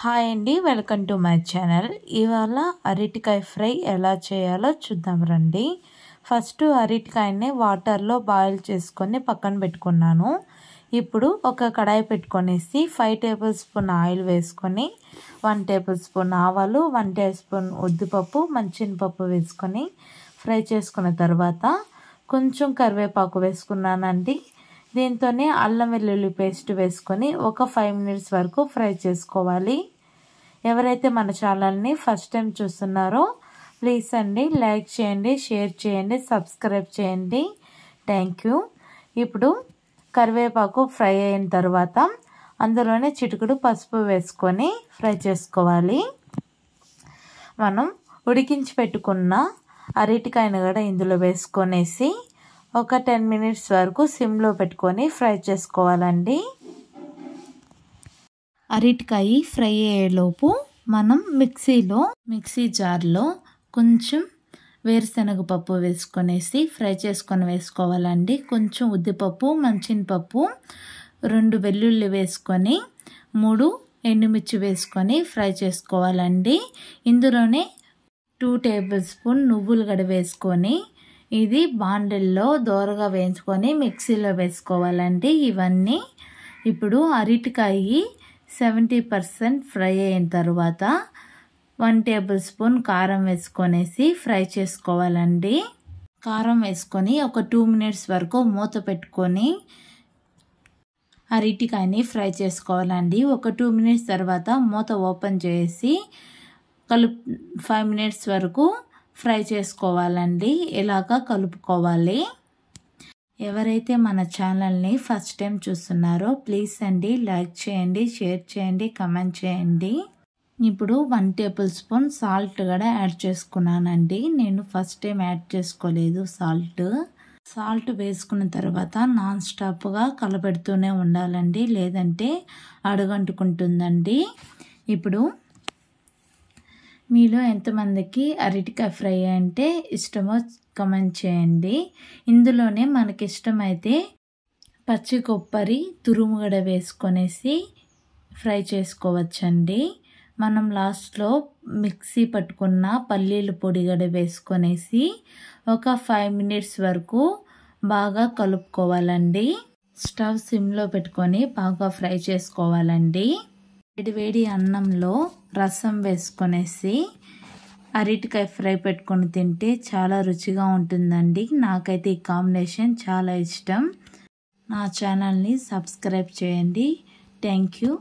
Hi అండి, welcome to my channel. ఇవాళ అరటికాయ ఫ్రై ఎలా చేయాలో చూద్దాం రండి. ఫస్ట్ అరటికాయని వాటర్లో బాయిల్ చేసుకొని పక్కన పెట్టుకున్నాను. ఇప్పుడు ఒక కడాయి పెట్టుకొనేసి 5 టేబుల్ స్పూన్ ఆయిల్ వేసుకొని 1 టేబుల్ స్పూన్ ఆవాలు, 1 టేబుల్ స్పూన్ ఉద్దిపప్పు, మంచినపప్పు వేసుకొని ఫ్రై చేసుకున్న తర్వాత కొంచెం కరివేపాకు వేసుకున్నానండి. దీంతోనే అల్లం వెల్లుల్లి పేస్ట్ వేసుకొని ఒక 5 మినిట్స్ వరకు ఫ్రై చేసుకోవాలి. ఎవరైతే మన ఛానల్ని ఫస్ట్ టైం చూస్తున్నారో ప్లీజ్ అండి లైక్ చేయండి, షేర్ చేయండి, సబ్స్క్రైబ్ చేయండి. Thank you. ఇప్పుడు కరివేపాకు ఫ్రై అయిన తర్వాత అందులోనే చిటికెడు పసుపు వేసుకొని ఫ్రై చేసుకోవాలి. మనం ఉడికించి పెట్టుకున్న అరటికాయను కూడా ఇందులో వేసుకొనేసి ఒక 10 మినిట్స్ వరకు సిమ్లో పెట్టుకొని ఫ్రై చేసుకోవాలండి. అరటికాయ ఫ్రై అయ్యేలోపు మనం మిక్సీ జార్లో కొంచెం వేరుశనగపప్పు వేసుకొనేసి ఫ్రై చేసుకొని వేసుకోవాలండి. కొంచెం ఉద్దిపప్పు, మంచినపప్పు, 2 వెల్లుల్లి వేసుకొని 3 ఎండుమిర్చి వేసుకొని ఫ్రై చేసుకోవాలండి. ఇందులోనే 2 టేబుల్ స్పూన్ నువ్వులు గడ వేసుకొని ఇది బాండిల్లో దోరగా వేయించుకొని మిక్సీలో వేసుకోవాలండి. ఇవన్నీ ఇప్పుడు అరటికాయ 70% ఫ్రై అయిన తర్వాత 1 టేబుల్ స్పూన్ కారం వేసుకొనేసి ఫ్రై చేసుకోవాలండి. కారం వేసుకొని ఒక 2 మినిట్స్ వరకు మూత పెట్టుకొని అరటికాయని ఫ్రై చేసుకోవాలండి. ఒక 2 మినిట్స్ తర్వాత మూత ఓపెన్ చేసి 5 మినిట్స్ వరకు ఫ్రై చేసుకోవాలండి. ఇలాగా కలుపుకోవాలి. ఎవరైతే మన ఛానల్ని ఫస్ట్ టైం చూస్తున్నారో ప్లీజ్ అండి లైక్ చేయండి, షేర్ చేయండి, కమెంట్ చేయండి. ఇప్పుడు 1 టేబుల్ స్పూన్ సాల్ట్ కూడా యాడ్ చేసుకున్నానండి. నేను ఫస్ట్ టైం యాడ్ చేసుకోలేదు సాల్ట్ వేసుకున్న తర్వాత నాన్ స్టాప్గా కలపెడుతూనే ఉండాలండి, లేదంటే అడుగంటుకుంటుందండి. ఇప్పుడు మీలో ఎంతమందికి అరటికాయ ఫ్రై అంటే ఇష్టమో కమెంట్ చేయండి. ఇందులోనే మనకి ఇష్టమైతే పచ్చి కొబ్బరి తురుముగడ వేసుకొనేసి ఫ్రై చేసుకోవచ్చండి. మనం లాస్ట్లో మిక్సీ పట్టుకున్న పల్లీల పొడిగడ వేసుకొనేసి ఒక 5 మినిట్స్ వరకు బాగా కలుపుకోవాలండి. స్టవ్ సిమ్లో పెట్టుకొని బాగా ఫ్రై చేసుకోవాలండి. వేడి అన్నంలో రసం వేసుకొనేసి అరటికాయ ఫ్రై పెట్టుకొని తింటే చాలా రుచిగా ఉంటుందండి. నాకైతే ఈ కాంబినేషన్ చాలా ఇష్టం. నా ఛానల్ని సబ్స్క్రైబ్ చేయండి. Thank you.